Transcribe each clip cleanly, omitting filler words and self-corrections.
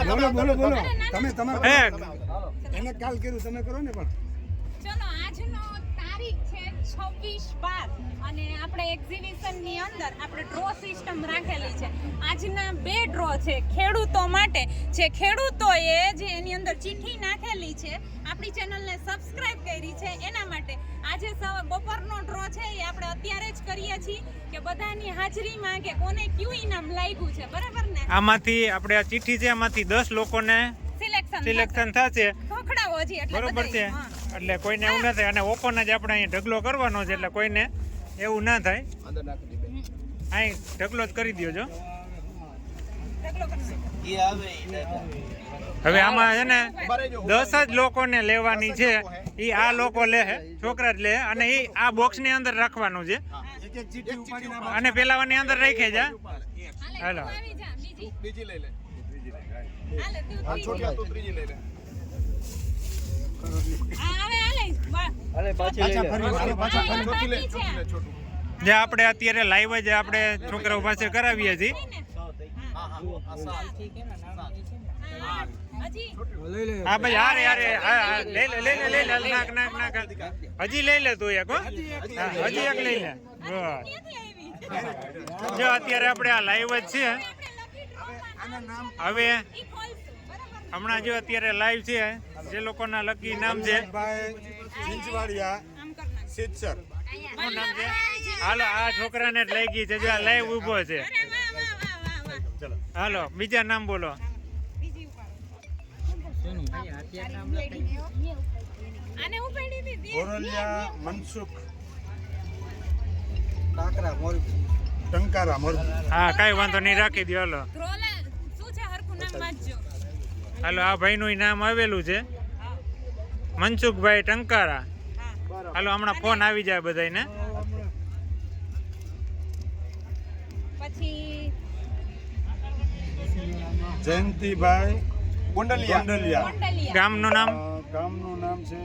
બોલો બોલો બોલો તમે તમારું એને કાલ કર્યું તમે કરો ને પણ ચલો આજનો તારીખ છે 26/12 અને આપણે એક્ઝિબિશન ની અંદર આપણે ડ્રો સિસ્ટમ રાખેલી છે. આજના 2 ડ્રો છે ખેડૂતો માટે. જે ખેડૂતોએ જે એની અંદર ચિઠ્ઠી નાખેલી છે આપણી ચેનલને સબસ્ક્રાઇબ કરી છે એના માટે આજે બપોરનો ડ્રો છે એ આપણે અત્યારે જ કરીએ છીએ કે બધાની હાજરીમાં કે કોને કયું ઇનામ લાગ્યું છે. બરાબર ને? આમાંથી આપણે આ ચિઠ્ઠી છે એમાંથી 10 લોકોને સિલેક્શન થશે. ખોખડાવો છે એટલે બરોબર છે. એટલે કોઈને એવું ના થાય અને ઓપન જ આપણે અહીં ઢગલો કરવાનો છે એટલે કોઈને એવું ના થાય. અહીં ઢગલો જ કરી દો જો. હવે આમાં છે ને 10 જ લોકોને લેવાની છે. એ આ લોકો લે છોકરા જ લે અને એ આ બોક્સ ની અંદર રાખવાનું છે અને પેલાવાની અંદર રાખી જા. હાલો બીજી લઈ લે. જે આપણે અત્યારે લાઈવ જ આપણે છોકરાઓ પાસે કરાવીએ છીએ. હા ભાઈ યાર યાર લઈ લે નાક હજી લઈ લે તું એક. હજી એક લઈ લે. જો અત્યારે આપણે આ લાઈવ જ છે. હવે હમણાં જો અત્યારે લાઈવ છે જે લોકોના લકી નામ છે શું નામ છે? હાલો આ છોકરાને જ લઈ ગઈ છે જો લાઈવ ઉભો છે. હાલો બીજા નામ બોલો. હા કઈ વાંધો નહીં રાખી દો. હાલો હાલો આ ભાઈનું નામ આવેલું છે મનસુખભાઈ ટંકારા. હાલો હમણાં ફોન આવી જાય બધાને. પછી જયંતિભાઈ ગોંડલિયા. ગામનું નામ છે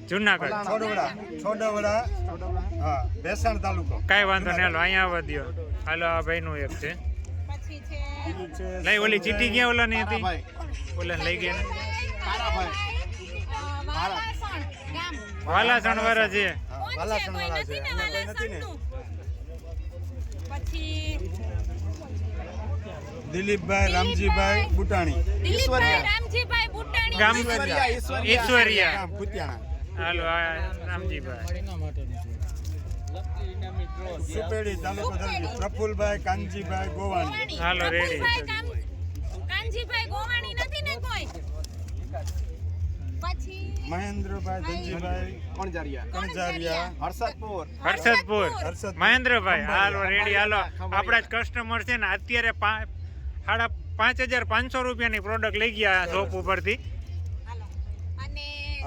જુનાગઢ. છોડવડા હા ભેસાણ તાલુકો. કઈ વાંધો નહીં. હાલો અહીંયા આવવા દો. હાલો આ ભાઈનું એક છે. પછી છે લઈ ઓલી ચીટી ક્યાં ઓલા ની હતી ઓલા લઈ ગયા ને વાલાસણ વાળા છે. પછી દિલીપભાઈ રામજીભાઈ બુટાણી. ગામ ઈશ્વરિયા. ભૂતિયાણા. હાલો આ રામજીભાઈ. સુપેડી તાલુકો ધરજી. પ્રફુલભાઈ કાનજીભાઈ ગોવાણી. હાલો રેડી. કાનજીભાઈ ગોવાણી નથી ને કોઈ? પછી મહેન્દ્રભાઈ ધનજીભાઈ કણજારિયા. હર્ષદપુર મહેન્દ્રભાઈ. હાલો રેડી. હાલો આપણા જ કસ્ટમર છે ને અત્યારે 5,500 રૂપિયાની પ્રોડક્ટ લઈ ગયા શોપ ઉપરથી.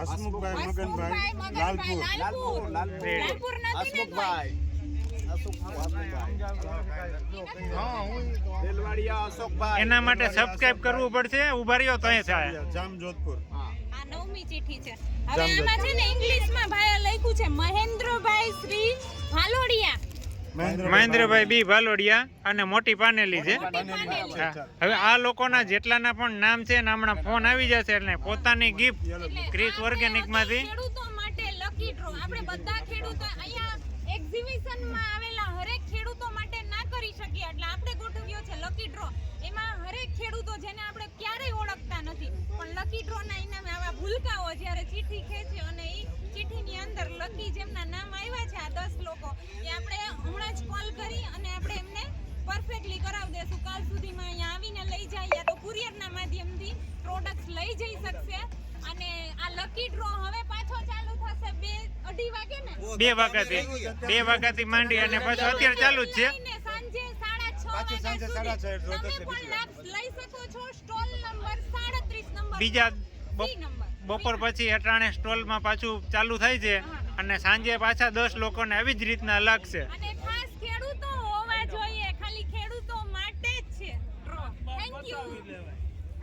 હસમુખભાઈ મગનભાઈ લાલપુર. એના માટે સબસ્ક્રાઇબ કરવું પડશે. ઉભા રહ્યો તો થાય. જામજોધપુર. આ 9મી ચિઠ્ઠી છે. હવે આમાં છે ને ઇંગ્લિશમાં ભાઈ લખ્યું છે મહેન્દ્રભાઈ શ્રી ભાલોડિયા. મહેન્દ્રભાઈ બી ભાલોડિયા અને મોટી પાનેલી છે. હવે આ લોકોના જેટલાના પણ નામ છે ને હમણાં ફોન આવી જશે એટલે પોતાની ગિફ્ટ ક્રિસ ઓર્ગેનિક માંથી ખેડૂતો માટે લકી ડ્રો. આપણે બધા ખેડૂતો અહીંયા એક્ઝિબિશનમાં આવેલા હરેક ખેડૂતો માટે ના કરી શકીએ એટલે આપણે ગોઠવ્યો છે લકી ડ્રો. એમાં હરેક ખેડૂતો જેને આપણે ક્યારેય ઓળખતા નથી પણ લકી ડ્રો ના ઇનામે આવા ભૂલકાઓ જ્યારે ચિઠ્ઠી ખેંચે અને એ ચિઠ્ઠીની અંદર લકી જેમના નામ આવ્યા છે આ 10 લોકો એ આપણે હમણાં જ કોલ કરી અને આપણે એમને પરફેક્ટલી કરાવી દેશું. કાલ સુધીમાં અહીંયા આવીને લઈ જાય યા તો કુરિયરના માધ્યમથી પ્રોડક્ટ્સ લઈ જઈ શકશે. અને આ લકી ડ્રો હવે પાછો ચાલુ થશે 2-2:30 વાગે ને 2 વાગ્યાથી માંડી અને પાછો અત્યારે ચાલુ જ છે. સાંજે 6:30 વાગ્યા સુધી તમે પણ લાભ લઈ શકો છો. સ્ટોલ નંબર 37 નંબર બીજા નંબર બપોર પછી અટાણે સ્ટોલમાં પાછું ચાલુ થાય છે અને સાંજે પાછા 10 લોકોને આવી જ રીતના લાગશે. અને ખાસ ખેડૂતો હોવા જોઈએ. ખાલી ખેડૂતો માટે જ છે ડ્રો. Thank you.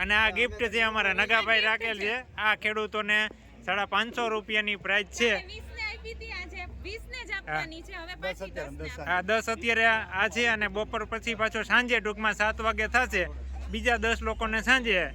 અને આ ગિફ્ટ છે અમારા નગાભાઈ રાખેલ છે. આ ખેડૂતોને 550 રૂપિયાની પ્રાઇસ છે. 20 ને આપી હતી આજે 20 ને જ આપવાની છે. હવે પાછી 10 ને આ 10 અત્યારે આ છે અને બપોર પછી પાછો સાંજે ટૂંકમાં 7 વાગે થશે. બીજા 10 લોકોને સાંજે